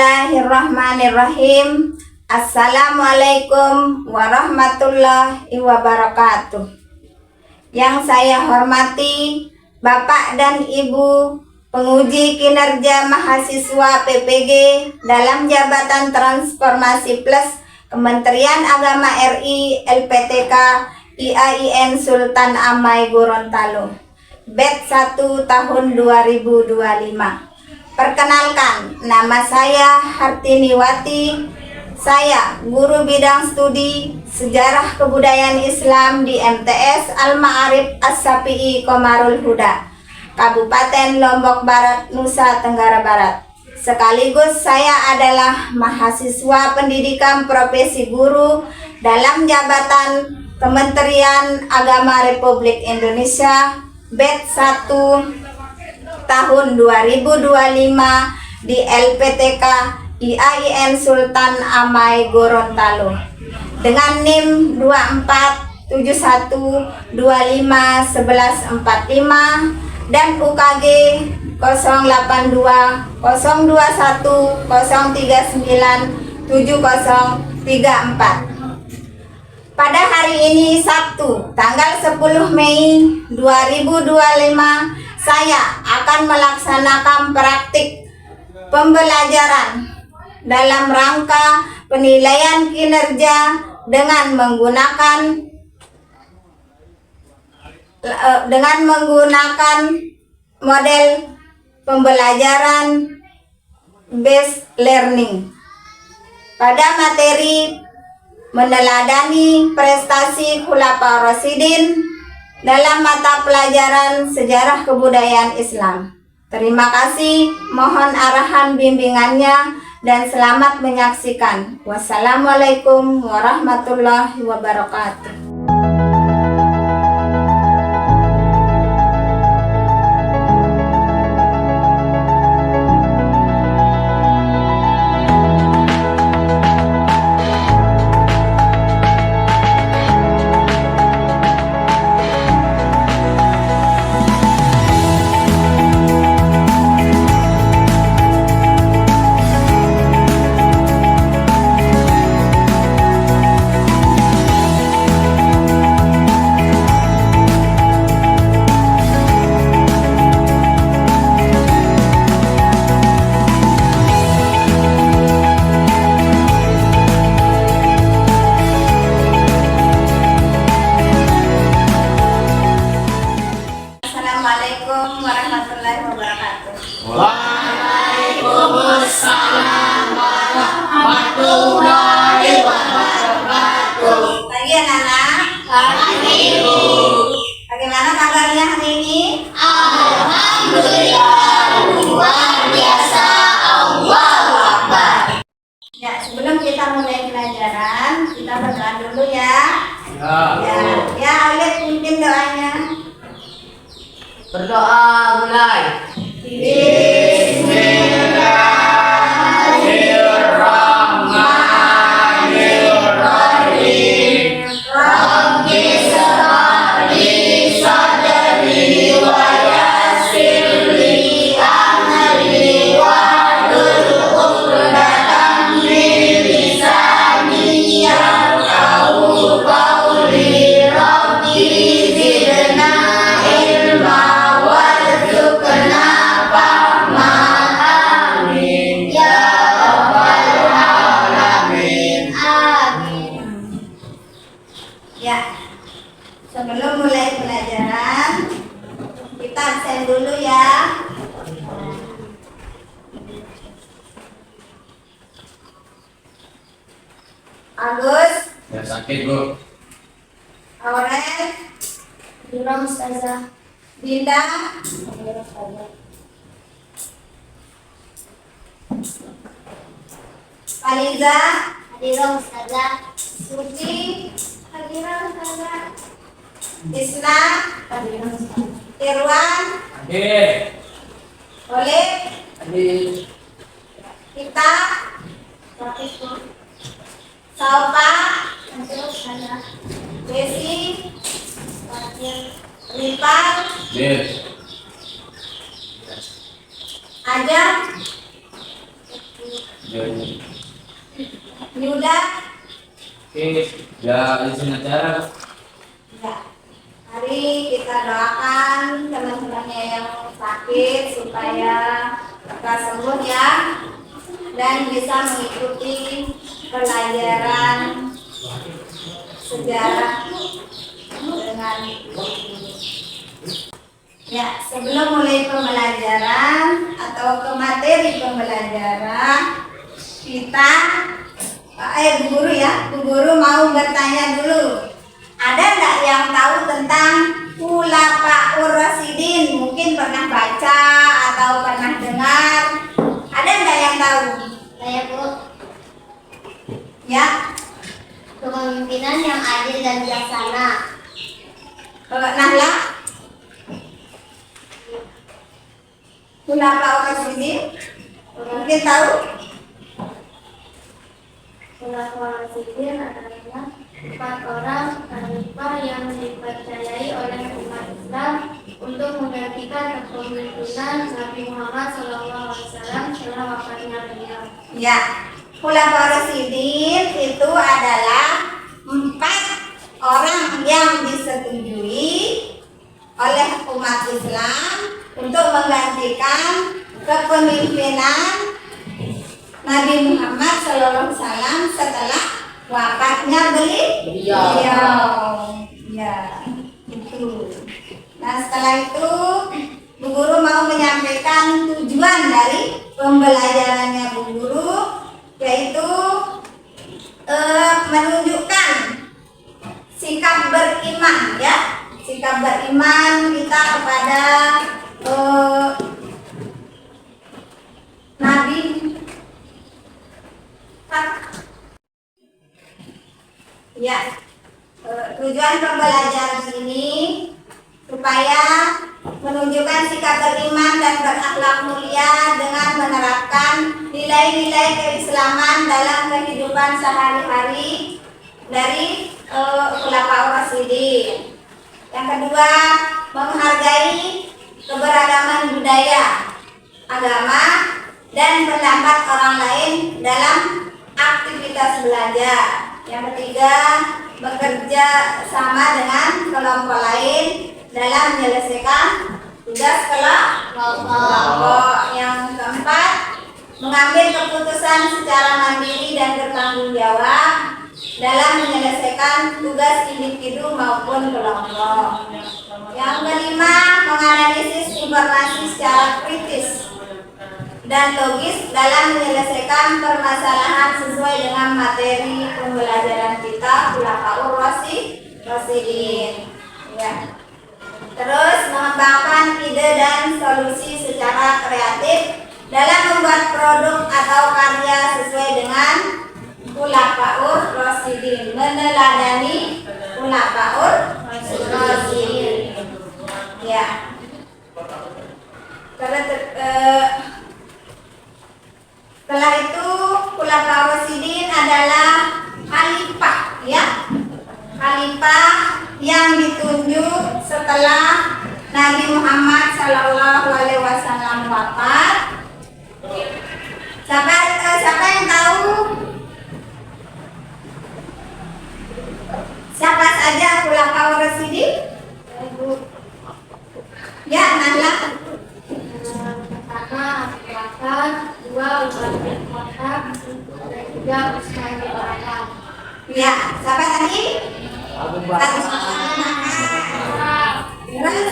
Bismillahirrahmanirrahim. Assalamualaikum warahmatullahi wabarakatuh. Yang saya hormati Bapak dan Ibu penguji kinerja mahasiswa PPG dalam Jabatan Transformasi Plus Kementerian Agama RI LPTK IAIN Sultan Amai Gorontalo Batch 1 tahun 2025. Perkenalkan, nama saya Hartiniwati. Saya guru bidang studi Sejarah Kebudayaan Islam di MTS Al-Ma'arif As-Safi'i Qomarul Huda, Kabupaten Lombok Barat, Nusa Tenggara Barat. Sekaligus saya adalah mahasiswa pendidikan profesi guru dalam Jabatan Kementerian Agama Republik Indonesia Batch 1 tahun 2025 di LPTK IAIN Sultan Amai Gorontalo dengan NIM 2471251145 dan UKG 08202397034. Pada hari ini Sabtu tanggal 10 Mei 2025 saya akan melaksanakan praktik pembelajaran dalam rangka penilaian kinerja dengan menggunakan model pembelajaran based learning pada materi meneladani prestasi Khulafaur Rasyidin dalam mata pelajaran Sejarah Kebudayaan Islam. Terima kasih, mohon arahan bimbingannya dan selamat menyaksikan. Wassalamualaikum warahmatullahi wabarakatuh. Assalamualaikum warahmatullahi wabarakatuh. Waalaikumsalam warahmatullahi wabarakatuh. Lagi anak-anak? Pagi Ibu. Bagaimana kabarnya hari ini? Alhamdulillah, luar biasa. Allahu Akbar. Ya, sebelum kita mulai pelajaran, kita berdoa dulu ya. Ya, Alif pimpin doanya. Berdoa mulai. Bismillahirrahmanirrahim. Rabbi shrah li sadri wa yassir li amri wahlul 'uqdatam min lisani yafqahu qawli. Rabbi zidna ilma warzuqna fahma. Amin ya rabbal alamin. Amin. Ya, sebelum mulai pelajaran, kita absen dulu ya. Agus, Ya sakit Bu. Aurel, Dira Ustazah. Dinda, Faliza, Dira Ustazah. Suci, Isna, Irwan, Hadir. Oleh, Hadir. Kita, Saupa, Desi, Ripal, Hadir. Ajam, Ya. Yuda. Oke, ya izin acara. Ya. Mari kita doakan teman-temannya yang sakit supaya lekas sembuh ya, dan bisa mengikuti pelajaran sejarah dengan ya. Sebelum mulai pembelajaran atau ke materi pembelajaran, kita Bu Guru ya, Bu Guru mau bertanya dulu. Ada nggak yang tahu tentang Khulafaur Rasyidin? Mungkin pernah baca atau pernah dengar. Ada nggak yang tahu? Saya Bu, Ya, kepemimpinan yang adil dan bijaksana. Nahla. Khulafaur Rasyidin, mungkin tahu? Khulafaur Rasyidin adalah 4 orang khalifah yang dipercayai oleh umat Islam untuk menggantikan kepemimpinan Nabi Muhammad SAW setelah wafatnya beliau. Ya, Khulafaur Rasyidin itu adalah 4 orang yang disetujui oleh umat Islam untuk menggantikan kepemimpinan Nabi Muhammad SAW setelah wafatnya beliau. Ya, itu. Nah, setelah itu Bu Guru mau menyampaikan tujuan dari pembelajarannya Bu Guru, yaitu menunjukkan sikap beriman ya, sikap beriman kita kepada Nabi. Ya, tujuan pembelajaran ini supaya menunjukkan sikap beriman dan berakhlak mulia dengan menerapkan nilai-nilai keislaman dalam kehidupan sehari-hari dari Khulafaur Rasyidin. Yang kedua, menghargai keberagaman budaya, agama, dan pendapat orang lain dalam aktivitas belajar. Yang ketiga, bekerja sama dengan kelompok lain dalam menyelesaikan tugas kelompok. Yang keempat, mengambil keputusan secara mandiri dan bertanggung jawab dalam menyelesaikan tugas individu maupun kelompok. Yang kelima, menganalisis informasi secara kritis dan logis dalam menyelesaikan permasalahan sesuai dengan materi pembelajaran kita Khulafaur Rasyidin. Ya. Terus mengembangkan ide dan solusi secara kreatif dalam membuat produk atau karya sesuai dengan Khulafaur Rasyidin, meneladani Khulafaur Rasyidin. Ya. Setelah itu Khulafaur Rasyidin adalah khalifah ya. Khalifah yang ditunjuk setelah Nabi Muhammad SAW wafat. Siapa yang tahu siapa saja Khulafaur Rasyidin? Ya, Nahla. Pertama, Abu Bakar, 2 Umar bin Khattab, dan 3 Utsman bin Affan. Ya, siapa tadi? Abu Tadi Bakar. Terus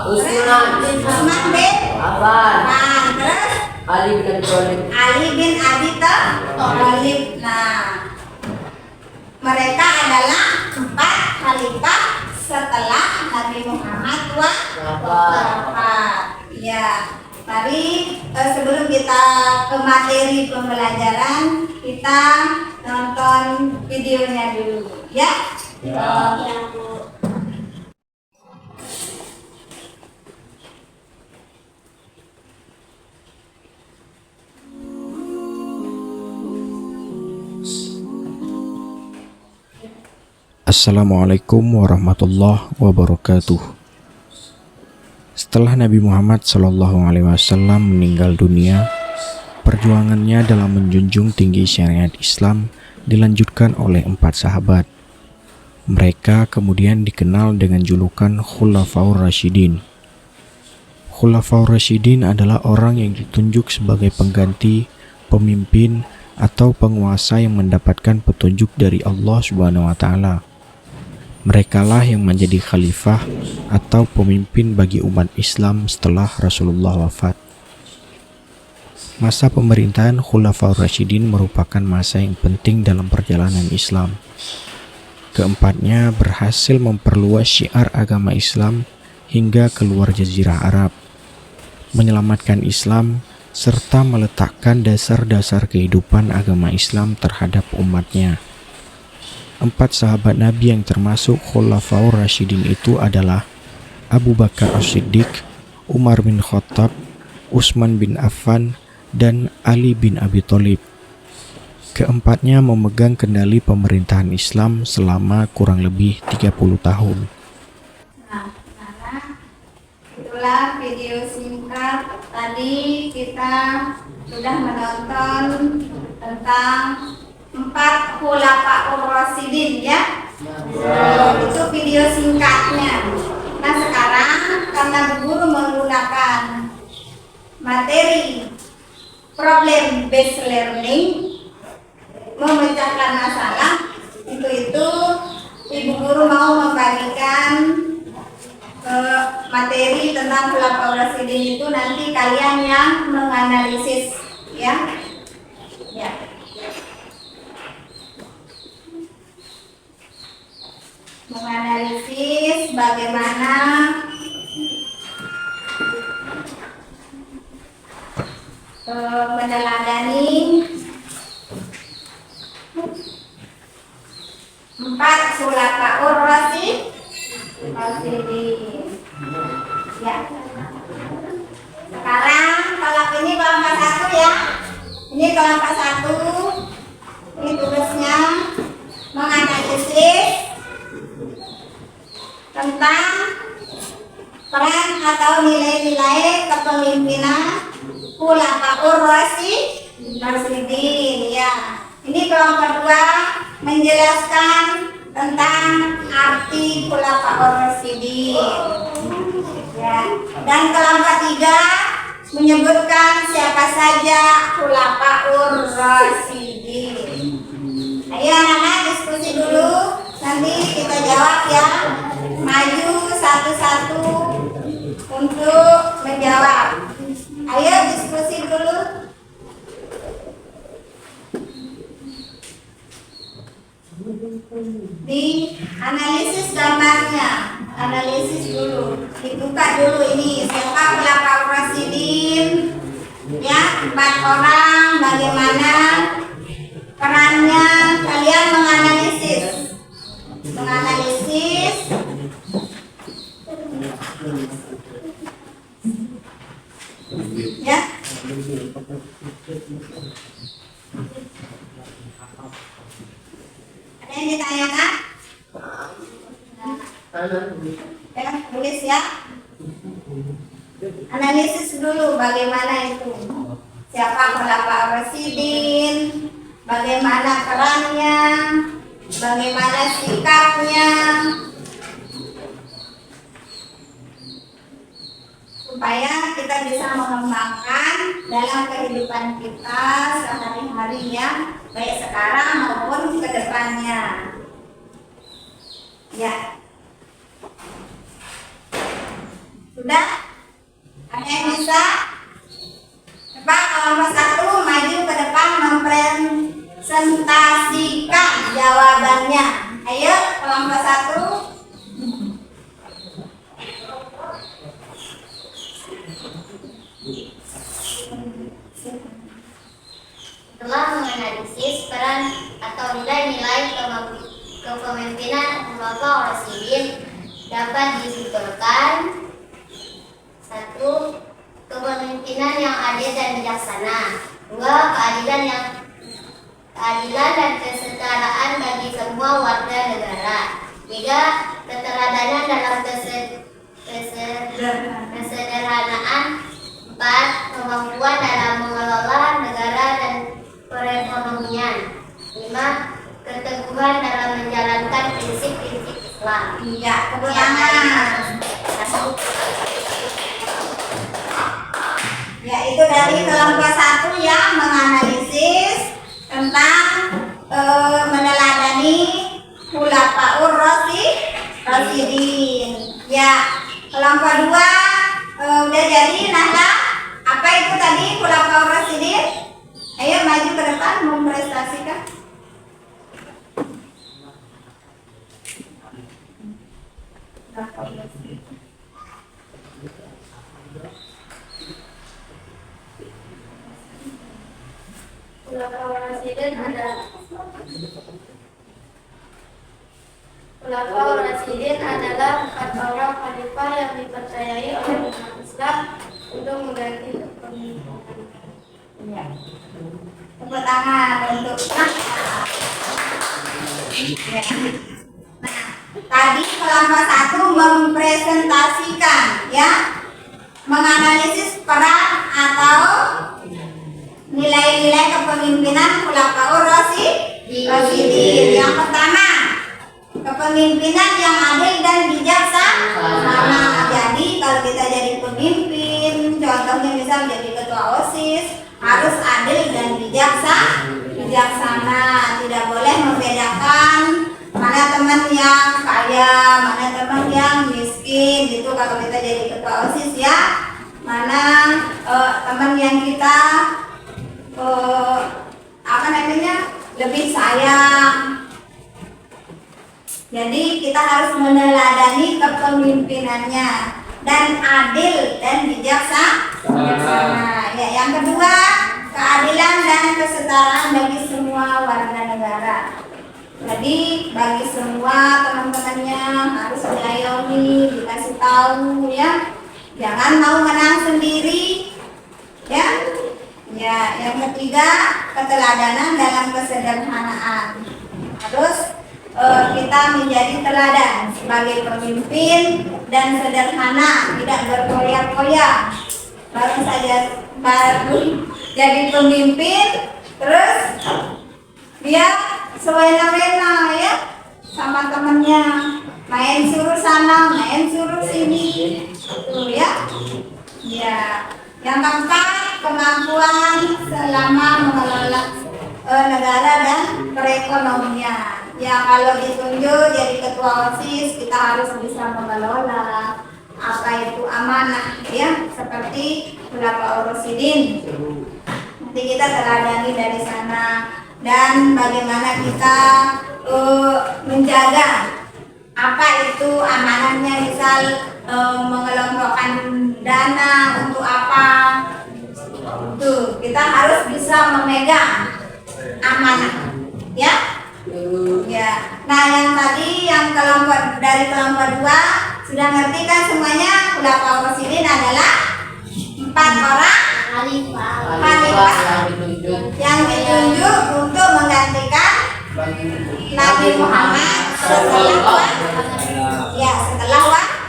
Usman Utsman bin Affan, Affan. Terus Ali bin Abi Thalib. Ali bin Abi Thalib. Nah, mereka adalah 4 khalifah setelah Nabi Muhammad wafat. Ya, mari sebelum kita ke materi pembelajaran, kita nonton videonya dulu, ya. Ya, Bu. Assalamualaikum warahmatullahi wabarakatuh. Setelah Nabi Muhammad SAW meninggal dunia, Perjuangannya dalam menjunjung tinggi syariat Islam dilanjutkan oleh 4 sahabat. Mereka kemudian dikenal dengan julukan Khulafaur Rasyidin. Khulafaur Rasyidin adalah orang yang ditunjuk sebagai pengganti, pemimpin, atau penguasa yang mendapatkan petunjuk dari Allah Subhanahu wa Ta'ala. Merekalah yang menjadi khalifah atau pemimpin bagi umat Islam setelah Rasulullah wafat. Masa pemerintahan Khulafaur Rasyidin merupakan masa yang penting dalam perjalanan Islam. Keempatnya berhasil memperluas syiar agama Islam hingga keluar Jazirah Arab, menyelamatkan Islam, serta meletakkan dasar-dasar kehidupan agama Islam terhadap umatnya. 4 sahabat Nabi yang termasuk Khulafaur Rasyidin itu adalah Abu Bakar As-Siddiq, Umar bin Khattab, Utsman bin Affan, dan Ali bin Abi Thalib. Keempatnya memegang kendali pemerintahan Islam selama kurang lebih 30 tahun. Nah, itulah video singkat. Tadi kita sudah menonton tentang 4 Khulafaur Rasyidin ya. Itu video singkatnya. Nah sekarang karena guru menggunakan materi problem based learning, memecahkan masalah, untuk itu ibu guru mau membagikan materi tentang Khulafaur Rasyidin itu nanti kalian yang menganalisis ya. Menganalisis bagaimana meneladani 4 Khulafaur Rasyidin. Ya. Sekarang kalau ini kelompok 1 ya. Ini kelompok 1. Ini tugasnya menganalisis tentang peran atau nilai-nilai kepemimpinan Khulafaur Rasyidin ya. Ini kelompok 2 menjelaskan tentang arti Khulafaur Rasyidin ya. Dan kelompok 3 menyebutkan siapa saja Khulafaur Rasyidin. Ayo anak-anak diskusi dulu, nanti kita jawab ya. Maju satu-satu untuk menjawab. Ayo diskusi dulu. Di analisis gambarnya, analisis dulu, dibuka dulu ini siapa Khulafaur Rasyidin ya, 4 orang, bagaimana perannya, kalian menganalisis ya. Ada yang ditanyakan? Ya, tulis ya. Analisis dulu bagaimana itu. Siapa Khulafaur Rasyidin, bagaimana perannya, bagaimana sikapnya, supaya kita bisa mengembangkan dalam kehidupan kita sehari-hari ya, baik sekarang maupun ke depannya. Ya. Sudah? Ada yang bisa? Coba kelompok 1 maju ke depan mempresentasikan jawabannya. Ayo kelompok 1. Telah menganalisis peran atau nilai-nilai kepemimpinan Khulafaur Rasyidin dapat disimpulkan: 1. Kepemimpinan yang adil dan bijaksana. 2. Keadilan dan kesetaraan bagi semua warga negara. 3. Keteladanan dalam kesederhanaan. 4. Kemampuan dalam mengelola negara 5. Keteguhan dalam menjalankan prinsip-prinsip Islam. Iya, tepuk tangan. Yaitu dari kelompok 1 yang menganalisis tentang meneladani Khulafaur Rasyidin. Ya, kelompok 2 udah jadi. Nahla, apa itu tadi Khulafaur Rasyidin? Ayo maju ke depan memprestasikan. Khulafaur Rasyidin adalah 4 orang khalifah yang dipercayai oleh umat Islam untuk mengganti kepemimpinan. Ya. Tepuk tangan untuk ya. Nah, tadi kelompok 1 mempresentasikan, ya, menganalisis peran atau nilai-nilai kepemimpinan Khulafaur Rasyidin. Yang pertama, kepemimpinan yang adil dan bijaksana. Jadi kalau kita jadi pemimpin, contohnya misal jadi ketua OSIS, harus adil dan bijaksana. Tidak boleh membedakan mana teman yang kaya, mana teman yang miskin. Gitu kalau kita jadi ketua OSIS, ya. Mana teman yang kita lebih sayang. Jadi kita harus meneladani kepemimpinannya dan adil dan bijaksana. Ya, yang kedua, keadilan dan kesetaraan bagi semua warga negara. Jadi bagi semua teman-temannya harus diayomi, dikasih tahu, ya. Jangan mau menang sendiri, ya. Ya, yang ketiga, keteladanan dalam kesederhanaan. Harus kita menjadi teladan sebagai pemimpin dan sederhana, tidak berkoyak-koyak. Baru jadi pemimpin, terus dia sewena-wena, ya, sama temennya, main suruh sana, main suruh sini, tuh, ya. Ya, yang keempat, kemampuan selama mengelola negara dan perekonomian. Ya, kalau ditunjuk jadi ketua OSIS, kita harus bisa mengelola apa itu amanah, ya, seperti Khulafaur Rasyidin. Nanti kita teladani dari sana. Dan bagaimana kita menjaga apa itu amanahnya, misal mengelompokkan dana untuk apa. Tuh, kita harus bisa memegang amanah, ya. Ya. Nah, yang tadi yang dari kelompok 2 sudah ngerti kan semuanya? Khulafaur Rasyidin adalah 4 orang khalifah yang ditunjuk untuk menggantikan Nabi Muhammad setelah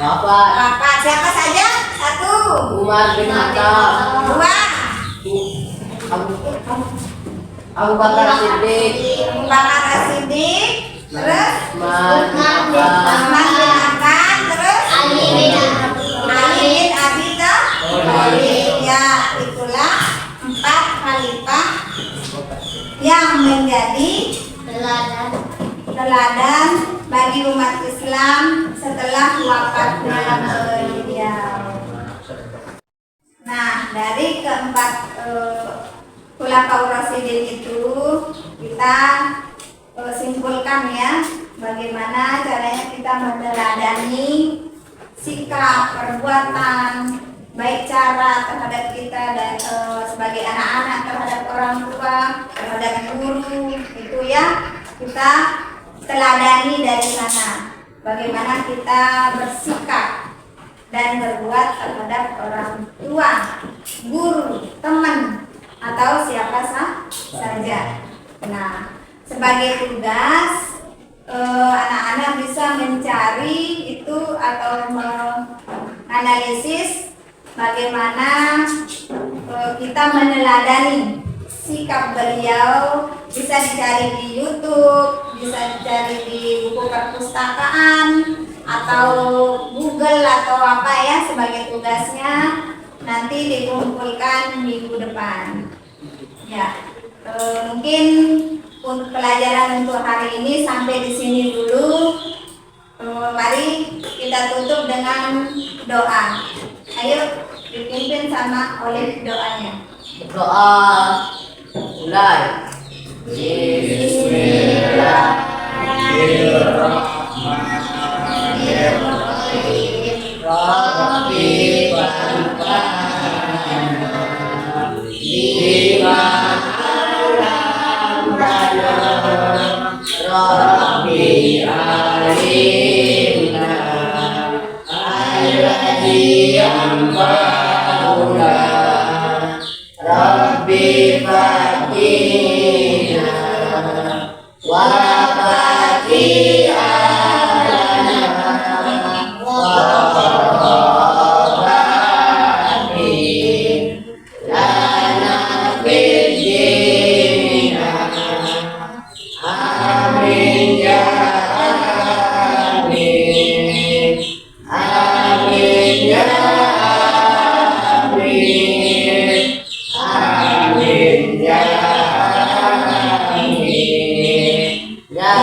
wafat. Siapa saja? 1 Umar bin Khattab, 2 Abu Bakar Siddiq, terus Utsman bin Utsman bin Affan, terus Ali bin Abi Thalib. Ya, itulah 4 khalifah yang menjadi teladan bagi umat Islam setelah wafatnya beliau. Nah, dari keempat Khulafaur Rasyidin itu kita simpulkan, ya, bagaimana caranya kita meneladani sikap, perbuatan, baik cara terhadap kita dan sebagai anak-anak terhadap orang tua, terhadap guru, itu, ya, kita teladani dari sana. Bagaimana kita bersikap dan berbuat terhadap orang tua, guru, teman, atau siapa saja. Nah, sebagai tugas anak-anak bisa mencari itu atau menganalisis bagaimana kita meneladani sikap beliau bisa dicari di YouTube, bisa dicari di buku perpustakaan atau Google atau apa ya sebagai tugasnya, nanti dikumpulkan minggu depan. Ya, mungkin untuk pelajaran untuk hari ini sampai di sini dulu. Mari kita tutup dengan doa. Ayo dipimpin sama oleh doanya. Doa mulai. Bismillahirrahmanirrahim. Rabbi banfa'na bima 'allamtana. Rabbi alimna alladzi yanfa'una. Rabbi faqina wa faqi alana wa qarrabani lana bidina. Amin ya amin. Amin ya amin. Amin ya amin. Ya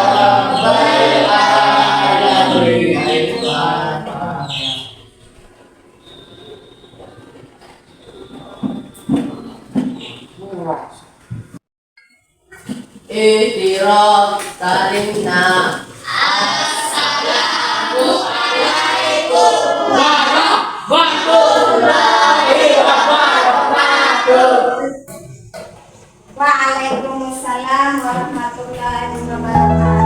Rabbal alamin. Ikhtiraf tarimna. Waalaikumsalam warahmatullahi wabarakatuh.